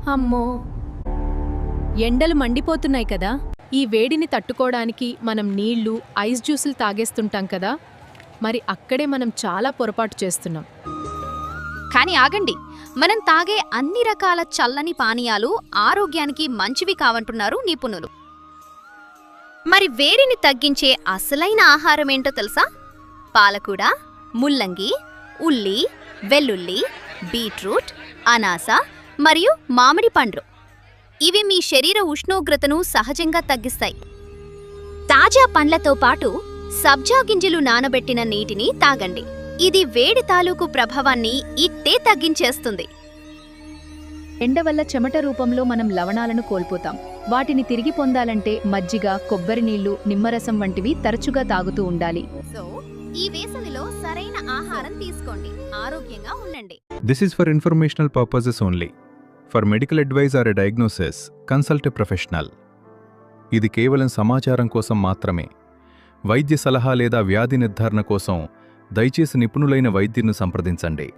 అమ్మో! ఎండలు మండిపోతున్నాయి కదా! ఈ వేడిని తట్టుకోడానికి మనం నీళ్లు, ఐస్ జ్యూసులు తాగేస్తుంటాం కదా! మరి అక్కడే మనం చాలా పొరపాటు చేస్తున్నాం. కానీ ఆగండి, మనం తాగే అన్ని రకాల చల్లని పానీయాలు ఆరోగ్యానికి మంచివి కావంటున్నారు నిపుణులు. మరి వేడిని తగ్గించే అసలైన ఆహారమేంటో తెలుసా? పాలకూర, ముల్లంగి, ఉల్లి, వెల్లుల్లి, బీట్రూట్, అనాస మరియు మామిడి పండ్లు. ఇవి మీ శరీర ఉష్ణోగ్రతను సహజంగా తగ్గిస్తాయి. తాజా పండ్లతో పాటు సబ్జా గింజలు నానబెట్టిన నీటిని తాగండి. ఇది వేడి తాలూకు ప్రభావాన్ని ఇట్టే తగ్గించేస్తుంది. ఎండ వల్ల చెమట రూపంలో మనం లవణాలను కోల్పోతాం. వాటిని తిరిగి పొందాలంటే మజ్జిగ, కొబ్బరి నీళ్లు, నిమ్మరసం వంటివి తరచుగా తాగుతూ ఉండాలి. సో ఈ వేసవిలో సరైన ఆహారం తీసుకోండి, ఆరోగ్యంగా ఉండండి. This is for informational purposes only. For medical advice or a diagnosis, consult a professional. ఇది కేవలం సమాచారం కోసం మాత్రమే. వైద్య సలహా లేదా వ్యాధి నిర్ధారణ కోసం దయచేసి నిపుణులైన వైద్యుని సంప్రదించండి.